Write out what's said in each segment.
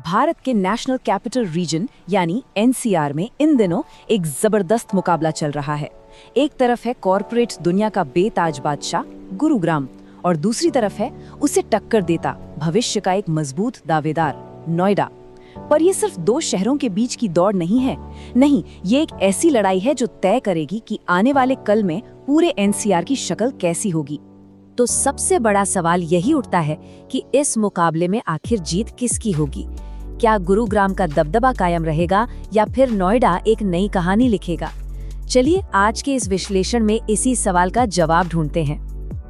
भारत के national capital region यानी NCR में इन दिनों एक जबरदस्त मुकाबला चल रहा है। एक तरफ है कॉरपोरेट दुनिया का बेताज बादशाह गुरुग्राम और दूसरी तरफ है उसे टक्कर देता भविष्य का एक मजबूत दावेदार नोएडा। पर ये सिर्फ दो शहरों के बीच की दौड़ नहीं है, नहीं, ये एक ऐसी लड़ाई है जो तय करेगी कि आने वाले कल में पूरे एनसीआर की शक्ल कैसी होगी। तो सबसे बड़ा सवाल यही उठता है कि इस मुकाबले में आखिर जीत किसकी होगी? क्या गुरुग्राम का दबदबा कायम रहेगा या फिर नोएडा एक नई कहानी लिखेगा? चलिए आज के इस विश्लेषण में इसी सवाल का जवाब ढूंढते हैं।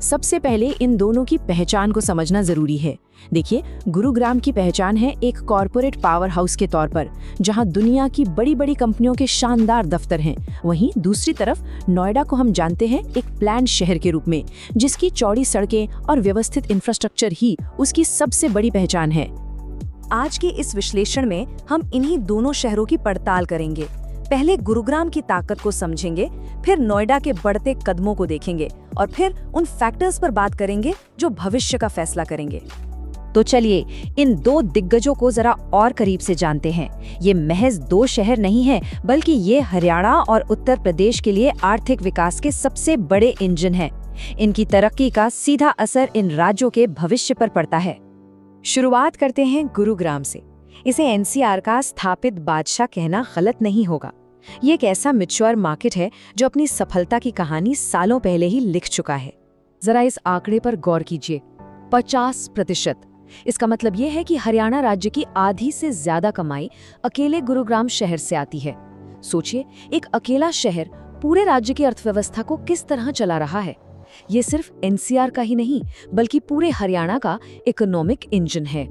सबसे पहले इन दोनों की पहचान को समझना जरूरी है। देखिए, गुरुग्राम की पहचान है एक कॉरपोरेट पावर हाउस के तौर पर, जहां दुनिया की बड़ी बड़ी कंपनियों के शानदार दफ्तर हैं। वहीं दूसरी तरफ नोएडा को हम जानते हैं एक प्लान्ड शहर के रूप में, जिसकी चौड़ी सड़कें और व्यवस्थित इंफ्रास्ट्रक्चर ही उसकी सबसे बड़ी पहचान है। आज के इस विश्लेषण में हम इन्हीं दोनों शहरों की पड़ताल करेंगे। पहले गुरुग्राम की ताकत को समझेंगे, फिर नोएडा के बढ़ते कदमों को देखेंगे और फिर उन फैक्टर्स पर बात करेंगे जो भविष्य का फैसला करेंगे। तो चलिए इन दो दिग्गजों को जरा और करीब से जानते हैं। ये महज दो शहर नहीं है, बल्कि ये हरियाणा और उत्तर प्रदेश के लिए आर्थिक विकास के सबसे बड़े इंजन हैं। इनकी तरक्की का सीधा असर इन राज्यों के भविष्य पर पड़ता है। शुरुआत करते हैं गुरुग्राम से। इसे एनसीआर का स्थापित बादशाह कहना गलत नहीं होगा। ये एक ऐसा मैच्योर मार्केट है जो अपनी सफलता की कहानी सालों पहले ही लिख चुका है। जरा इस आंकड़े पर गौर कीजिए, 50%। इसका मतलब ये है कि हरियाणा राज्य की आधी से ज्यादा कमाई अकेले गुरुग्राम शहर से आती है। सोचिए, एक अकेला शहर पूरे राज्य की अर्थव्यवस्था को किस तरह चला रहा है। ये सिर्फ एनसीआर का ही नहीं, बल्कि पूरे हरियाणा का इकोनॉमिक इंजन है।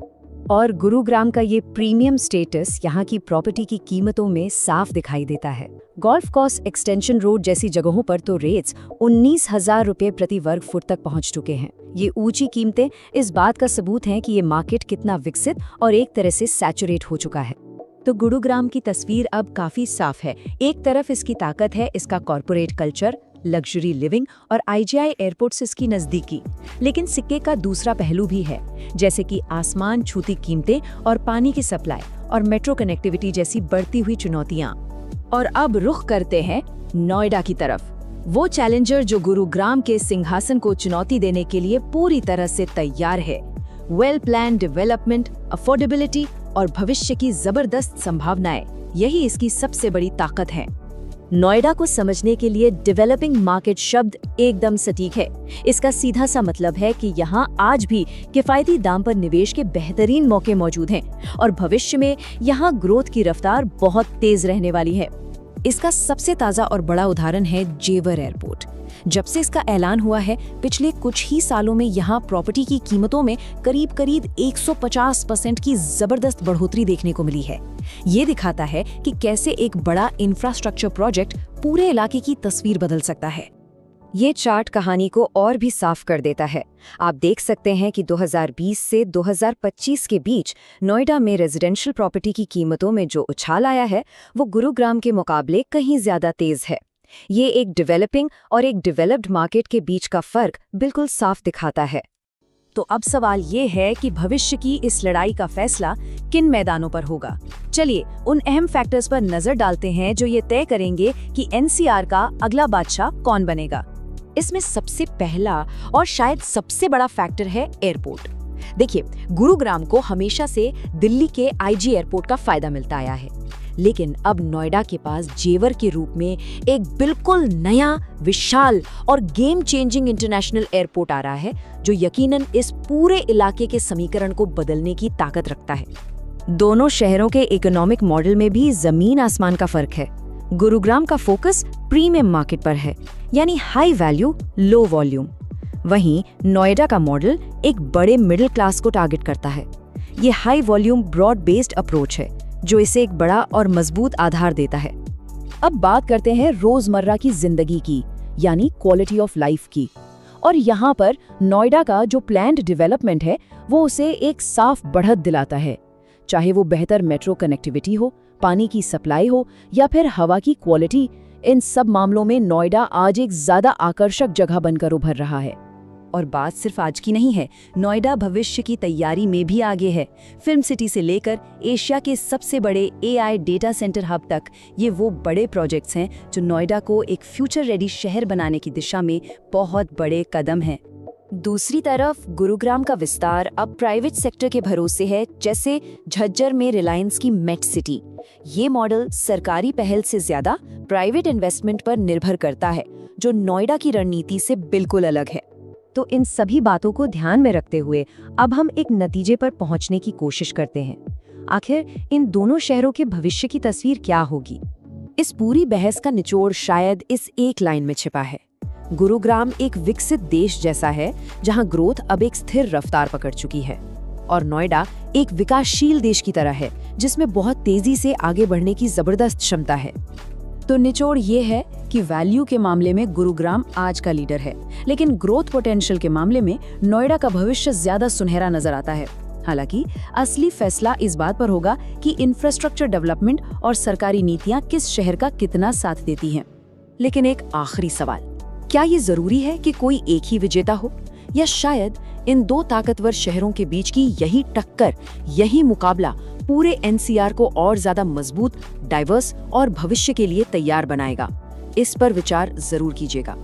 और गुरुग्राम का ये प्रीमियम स्टेटस यहाँ की प्रॉपर्टी की कीमतों में साफ दिखाई देता है। गोल्फ कोर्स एक्सटेंशन रोड जैसी जगहों पर तो रेट्स 19,000 रुपये प्रति वर्ग फुट तक पहुँच चुके हैं। ये ऊंची कीमतें इस बात का सबूत हैं कि ये मार्केट कितना विकसित और एक तरह से सैचुरेट हो चुका है। तो गुरुग्राम की तस्वीर अब काफी साफ है। एक तरफ इसकी ताकत है इसका कॉर्पोरेट कल्चर, लग्जरी लिविंग और आईजीआई एयरपोर्ट से इसकी नजदीकी। लेकिन सिक्के का दूसरा पहलू भी है, जैसे कि आसमान छूती कीमतें और पानी की सप्लाई और मेट्रो कनेक्टिविटी जैसी बढ़ती हुई चुनौतियां। और अब रुख करते हैं नोएडा की तरफ, वो चैलेंजर जो गुरुग्राम के सिंहासन को चुनौती देने के लिए पूरी तरह से तैयार है। वेल प्लान डेवलपमेंट, अफोर्डेबिलिटी और भविष्य की जबरदस्त संभावनाएं, यही इसकी सबसे बड़ी ताकत है। नोएडा को समझने के लिए डेवलपिंग मार्केट शब्द एकदम सटीक है। इसका सीधा सा मतलब है कि यहाँ आज भी किफायती दाम पर निवेश के बेहतरीन मौके मौजूद हैं और भविष्य में यहाँ ग्रोथ की रफ्तार बहुत तेज रहने वाली है। इसका सबसे ताज़ा और बड़ा उदाहरण है जेवर एयरपोर्ट। जब से इसका ऐलान हुआ है, पिछले कुछ ही सालों में यहाँ प्रॉपर्टी की कीमतों में करीब 150% की जबरदस्त बढ़ोतरी देखने को मिली है। ये दिखाता है कि कैसे एक बड़ा इंफ्रास्ट्रक्चर प्रोजेक्ट पूरे इलाके की तस्वीर बदल सकता है। ये चार्ट कहानी को और भी साफ कर देता है। आप देख सकते हैं कि 2020 से 2025 के बीच नोएडा में रेजिडेंशियल प्रॉपर्टी की कीमतों में जो उछाल आया है, वो गुरुग्राम के मुकाबले कहीं ज्यादा तेज है। ये एक डेवलपिंग और एक डेवलप्ड मार्केट के बीच का फर्क बिल्कुल साफ दिखाता है। तो अब सवाल ये है कि भविष्य की इस लड़ाई का फैसला किन मैदानों पर होगा। चलिए उन अहम फैक्टर्स पर नजर डालते हैं जो ये तय करेंगे कि एनसीआर का अगला बादशाह कौन बनेगा। इसमें सबसे पहला और शायद सबसे बड़ा फैक्टर है एयरपोर्ट। देखिए, गुरुग्राम को हमेशा से दिल्ली के आईजी एयरपोर्ट का फायदा मिलता आया है, लेकिन अब नोएडा के पास जेवर के रूप में एक बिल्कुल नया, विशाल और गेम चेंजिंग इंटरनेशनल एयरपोर्ट आ रहा है, जो यकीनन इस पूरे इलाके के समीकरण को बदलने की ताकत रखता है। दोनों शहरों के इकोनॉमिक मॉडल में भी जमीन आसमान का फर्क है। गुरुग्राम का फोकस प्रीमियम मार्केट पर है, यानी हाई वैल्यू लो वॉल्यूम। वहीं नोएडा का मॉडल एक बड़े मिडिल क्लास को टारगेट करता है। ये high volume broad based approach है, जो इसे एक बड़ा और मजबूत आधार देता है। अब बात करते हैं रोजमर्रा की जिंदगी की, यानी क्वालिटी ऑफ लाइफ की। और यहाँ पर नोएडा का जो प्लान्ड डेवलपमेंट है, वो उसे एक साफ बढ़त दिलाता है। चाहे वो बेहतर मेट्रो कनेक्टिविटी हो, पानी की सप्लाई हो या फिर हवा की क्वालिटी, इन सब मामलों में नोएडा आज एक ज्यादा आकर्षक जगह बनकर उभर रहा है। और बात सिर्फ आज की नहीं है, नोएडा भविष्य की तैयारी में भी आगे है। फिल्म सिटी से लेकर एशिया के सबसे बड़े एआई डेटा सेंटर हब तक, ये वो बड़े प्रोजेक्ट्स हैं जो नोएडा को एक फ्यूचर रेडी शहर बनाने की दिशा में बहुत बड़े कदम हैं। दूसरी तरफ गुरुग्राम का विस्तार अब प्राइवेट सेक्टर के भरोसे है, जैसे झज्जर में रिलायंस की मेट सिटी। ये मॉडल सरकारी पहल से ज्यादा प्राइवेट इन्वेस्टमेंट पर निर्भर करता है, जो नोएडा की रणनीति से बिल्कुल अलग है। तो इन सभी बातों को ध्यान में रखते हुए अब हम एक नतीजे पर पहुंचने की कोशिश करते हैं। आखिर इन दोनों शहरों के भविष्य की तस्वीर क्या होगी? इस पूरी बहस का निचोड़ शायद इस एक लाइन में छिपा है। गुरुग्राम एक विकसित देश जैसा है, जहां ग्रोथ अब एक स्थिर रफ्तार पकड़ चुकी है, और नोएडा एक विकासशील देश की तरह है, जिसमें बहुत तेजी से आगे बढ़ने की जबरदस्त क्षमता है। तो निचोड़ ये है कि वैल्यू के मामले में गुरुग्राम आज का लीडर है, लेकिन ग्रोथ पोटेंशियल के मामले में नोएडा का भविष्य ज्यादा सुनहरा नजर आता है। हालांकि असली फैसला इस बात पर होगा कि इंफ्रास्ट्रक्चर डेवलपमेंट और सरकारी नीतियां किस शहर का कितना साथ देती हैं। लेकिन एक आखिरी सवाल, क्या ये जरूरी है कि कोई एक ही विजेता हो, या शायद इन दो ताकतवर शहरों के बीच की यही टक्कर, यही मुकाबला पूरे एनसीआर को और ज्यादा मजबूत, डाइवर्स और भविष्य के लिए तैयार बनाएगा? इस पर विचार जरूर कीजिएगा।